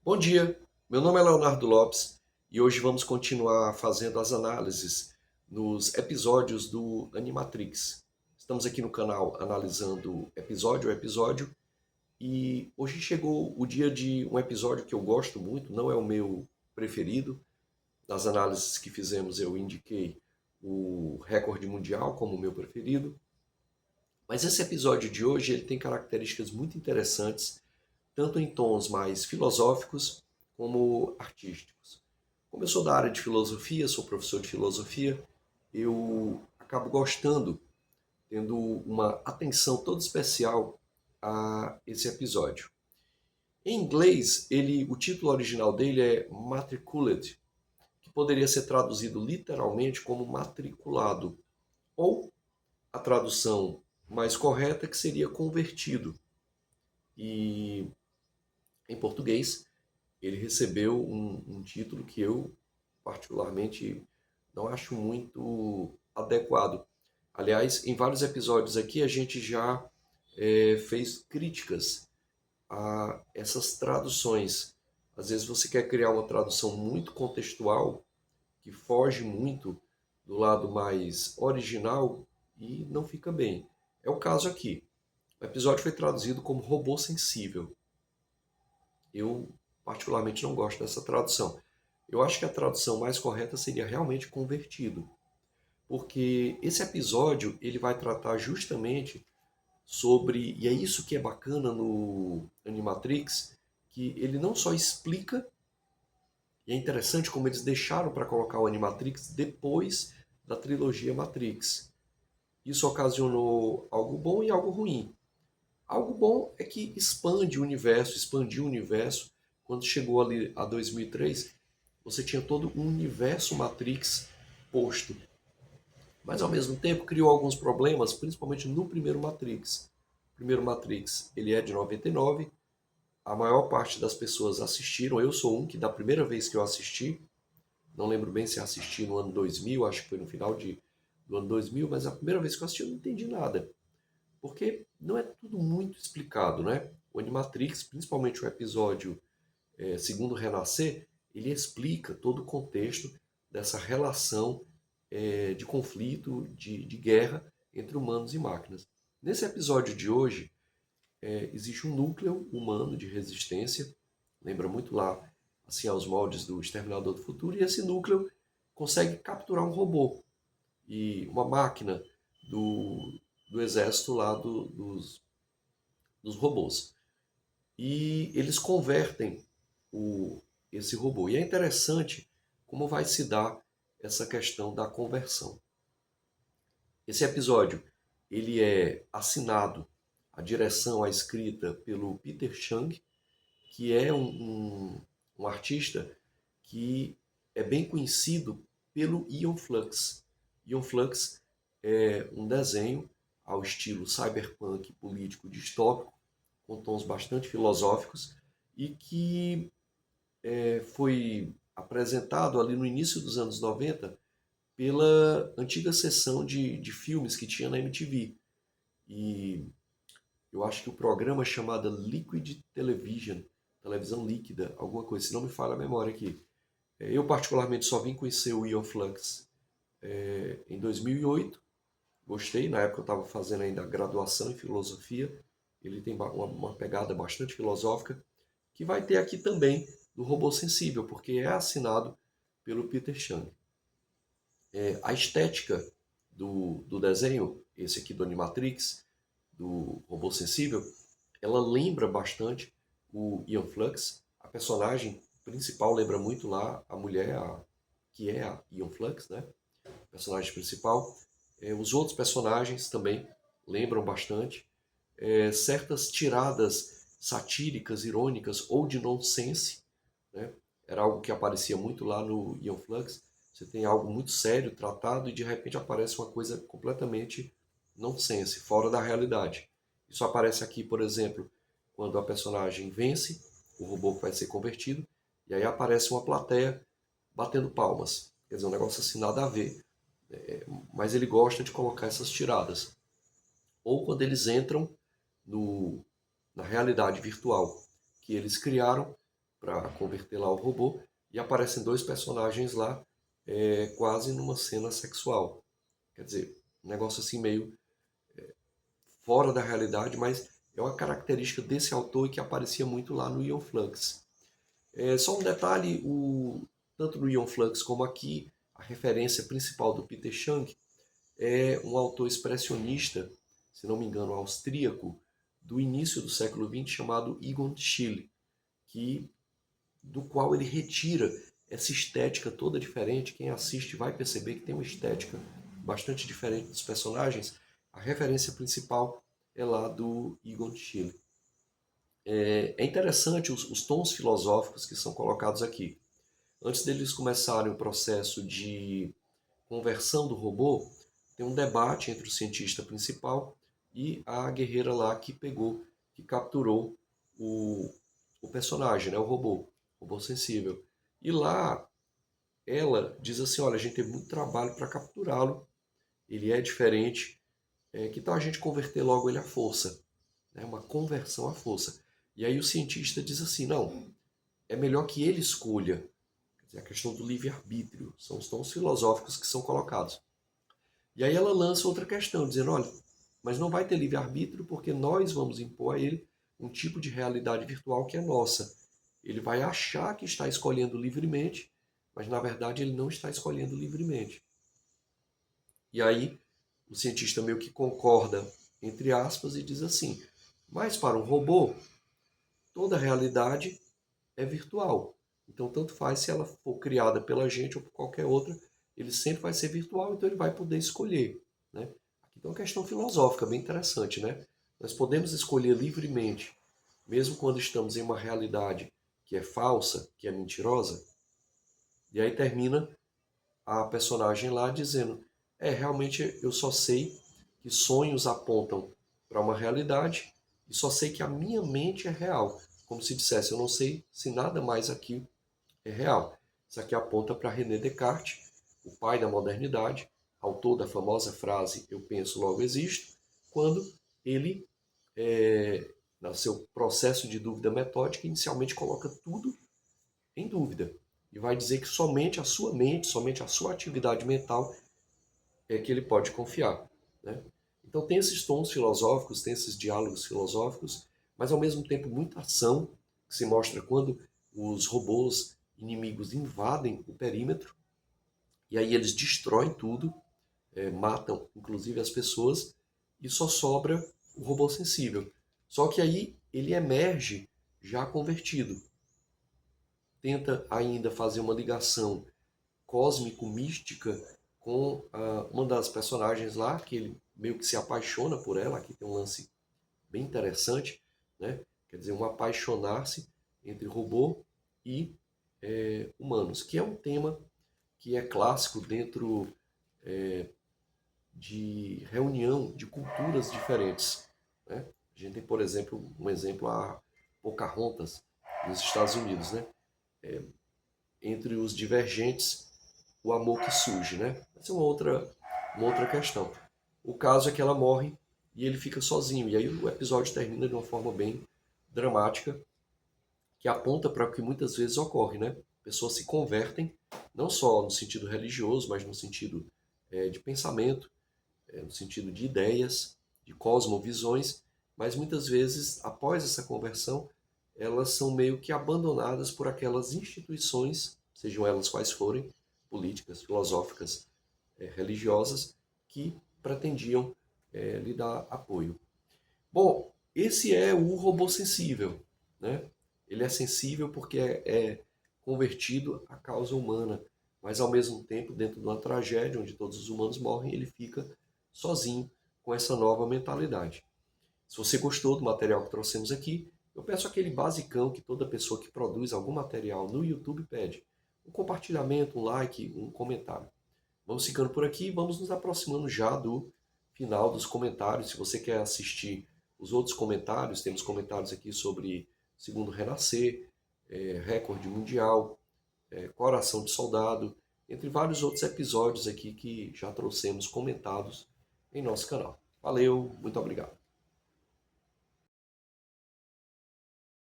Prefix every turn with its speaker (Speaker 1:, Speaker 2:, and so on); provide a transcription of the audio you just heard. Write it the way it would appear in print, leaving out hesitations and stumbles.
Speaker 1: Bom dia, meu nome é Leonardo Lopes e hoje vamos continuar fazendo as análises nos episódios do Animatrix. Estamos aqui no canal analisando episódio a episódio e hoje chegou o dia de um episódio que eu gosto muito, não é o meu preferido. Das análises que fizemos eu indiquei o recorde mundial como o meu preferido, mas esse episódio de hoje ele tem características muito interessantes tanto em tons mais filosóficos como artísticos. Como eu sou da área de filosofia, sou professor de filosofia, eu acabo gostando, tendo uma atenção toda especial a esse episódio. Em inglês, o título original dele é Matriculated, que poderia ser traduzido literalmente como matriculado, ou a tradução mais correta que seria convertido. E em português, ele recebeu um título que eu, particularmente, não acho muito adequado. Aliás, em vários episódios aqui a gente já fez críticas a essas traduções. Às vezes você quer criar uma tradução muito contextual, que foge muito do lado mais original e não fica bem. É o caso aqui. O episódio foi traduzido como robô sensível. Eu, particularmente, não gosto dessa tradução. Eu acho que a tradução mais correta seria realmente convertido, porque esse episódio ele vai tratar justamente sobre, e é isso que é bacana no Animatrix, que ele não só explica, e é interessante como eles deixaram para colocar o Animatrix depois da trilogia Matrix. Isso ocasionou algo bom e algo ruim. Algo bom é que expande o universo, expandiu o universo. Quando chegou ali a 2003, você tinha todo um universo Matrix posto. Mas ao mesmo tempo criou alguns problemas, principalmente no primeiro Matrix. O primeiro Matrix, ele é de 99. A maior parte das pessoas assistiram. Eu sou um que da primeira vez que eu assisti, não lembro bem se assisti no ano 2000, acho que foi no final do ano 2000, mas a primeira vez que eu assisti eu não entendi nada. Porque não é tudo muito explicado, né? O Animatrix, principalmente o episódio Segundo Renascer, ele explica todo o contexto dessa relação de conflito, de guerra entre humanos e máquinas. Nesse episódio de hoje, existe um núcleo humano de resistência, lembra muito lá assim aos moldes do Exterminador do Futuro, e esse núcleo consegue capturar um robô e uma máquina do exército lá dos robôs. E eles convertem o, esse robô. E é interessante como vai se dar essa questão da conversão. Esse episódio ele é assinado, a direção, a escrita pelo Peter Chung, que é um artista que é bem conhecido pelo Ion Flux. Ion Flux é um desenho ao estilo cyberpunk político distópico, com tons bastante filosóficos, e que foi apresentado ali no início dos anos 90 pela antiga sessão de filmes que tinha na MTV. E eu acho que o programa é chamado Liquid Television, televisão líquida, alguma coisa, se não me falha a memória aqui. Eu particularmente só vim conhecer o Ion Flux em 2008, gostei, na época eu estava fazendo ainda graduação em filosofia, ele tem uma pegada bastante filosófica, que vai ter aqui também do Robô Sensível, porque é assinado pelo Peter Chung. A estética do desenho, esse aqui do Animatrix, do Robô Sensível, ela lembra bastante o Ian Flux. A personagem principal lembra muito lá a mulher, que é a Ian Flux, né? A personagem principal. Os outros personagens também lembram bastante. Certas tiradas satíricas, irônicas ou de nonsense, né? Era algo que aparecia muito lá no Ian Flux. Você tem algo muito sério tratado e de repente aparece uma coisa completamente nonsense, fora da realidade. Isso aparece aqui, por exemplo, quando a personagem vence, o robô vai ser convertido, e aí aparece uma plateia batendo palmas. Quer dizer, um negócio assim nada a ver. Mas ele gosta de colocar essas tiradas. Ou quando eles entram no, na realidade virtual que eles criaram para converter lá o robô, e aparecem dois personagens lá, quase numa cena sexual. Quer dizer, um negócio assim meio fora da realidade, mas é uma característica desse autor e que aparecia muito lá no Aeon Flux. Só um detalhe, tanto no Aeon Flux como aqui, a referência principal do Peter Chang é um autor expressionista, se não me engano, austríaco, do início do século XX, chamado Egon Schiele, do qual ele retira essa estética toda diferente. Quem assiste vai perceber que tem uma estética bastante diferente dos personagens. A referência principal é lá do Egon Schiele. É interessante os tons filosóficos que são colocados aqui. Antes deles começarem o processo de conversão do robô, tem um debate entre o cientista principal e a guerreira lá que capturou o personagem, né, o robô sensível. E lá ela diz assim, olha, a gente tem muito trabalho para capturá-lo, ele é diferente, que tal a gente converter logo ele à força? Né, uma conversão à força. E aí o cientista diz assim, não, é melhor que ele escolha. Quer dizer, a questão do livre-arbítrio, são os tons filosóficos que são colocados. E aí ela lança outra questão, dizendo, olha, mas não vai ter livre-arbítrio porque nós vamos impor a ele um tipo de realidade virtual que é nossa. Ele vai achar que está escolhendo livremente, mas na verdade ele não está escolhendo livremente. E aí o cientista meio que concorda, entre aspas, e diz assim, mas para um robô, toda realidade é virtual. Então tanto faz se ela for criada pela gente ou por qualquer outra, ele sempre vai ser virtual, então ele vai poder escolher. Né? Aqui tem uma questão filosófica bem interessante, né? Nós podemos escolher livremente, mesmo quando estamos em uma realidade que é falsa, que é mentirosa. E aí termina a personagem lá dizendo, realmente eu só sei que sonhos apontam para uma realidade e só sei que a minha mente é real. Como se dissesse, eu não sei se nada mais aqui é real. Isso aqui aponta para René Descartes, o pai da modernidade, autor da famosa frase eu penso, logo existo, quando ele, no seu processo de dúvida metódica, inicialmente coloca tudo em dúvida e vai dizer que somente a sua mente, somente a sua atividade mental é que ele pode confiar. Né? Então tem esses tons filosóficos, tem esses diálogos filosóficos, mas ao mesmo tempo muita ação, que se mostra quando os robôs inimigos invadem o perímetro, e aí eles destroem tudo, matam inclusive as pessoas, e só sobra o robô sensível. Só que aí ele emerge já convertido. Tenta ainda fazer uma ligação cósmico-mística com uma das personagens lá, que ele meio que se apaixona por ela. Aqui tem um lance bem interessante, né? Quer dizer, um apaixonar-se entre robô e humanos, que é um tema que é clássico dentro de reunião de culturas diferentes. Né? A gente tem, por exemplo, a Pocahontas, nos Estados Unidos. Né? Entre os divergentes, o amor que surge. Né? Essa é uma outra questão. O caso é que ela morre e ele fica sozinho. E aí o episódio termina de uma forma bem dramática, que aponta para o que muitas vezes ocorre. Né? Pessoas se convertem, não só no sentido religioso, mas no sentido de pensamento, no sentido de ideias, de cosmovisões, mas muitas vezes, após essa conversão, elas são meio que abandonadas por aquelas instituições, sejam elas quais forem, políticas, filosóficas, religiosas, que pretendiam lhe dar apoio. Bom, esse é o robô sensível. Né? Ele é sensível porque é convertido à causa humana, mas ao mesmo tempo, dentro de uma tragédia onde todos os humanos morrem, ele fica sozinho com essa nova mentalidade. Se você gostou do material que trouxemos aqui, eu peço aquele basicão que toda pessoa que produz algum material no YouTube pede. Um compartilhamento, um like, um comentário. Vamos ficando por aqui e vamos nos aproximando já do final dos comentários. Se você quer assistir os outros comentários, temos comentários aqui sobre Segundo Renascer, Recorde Mundial, Coração de Soldado, entre vários outros episódios aqui que já trouxemos comentados em nosso canal. Valeu, muito obrigado.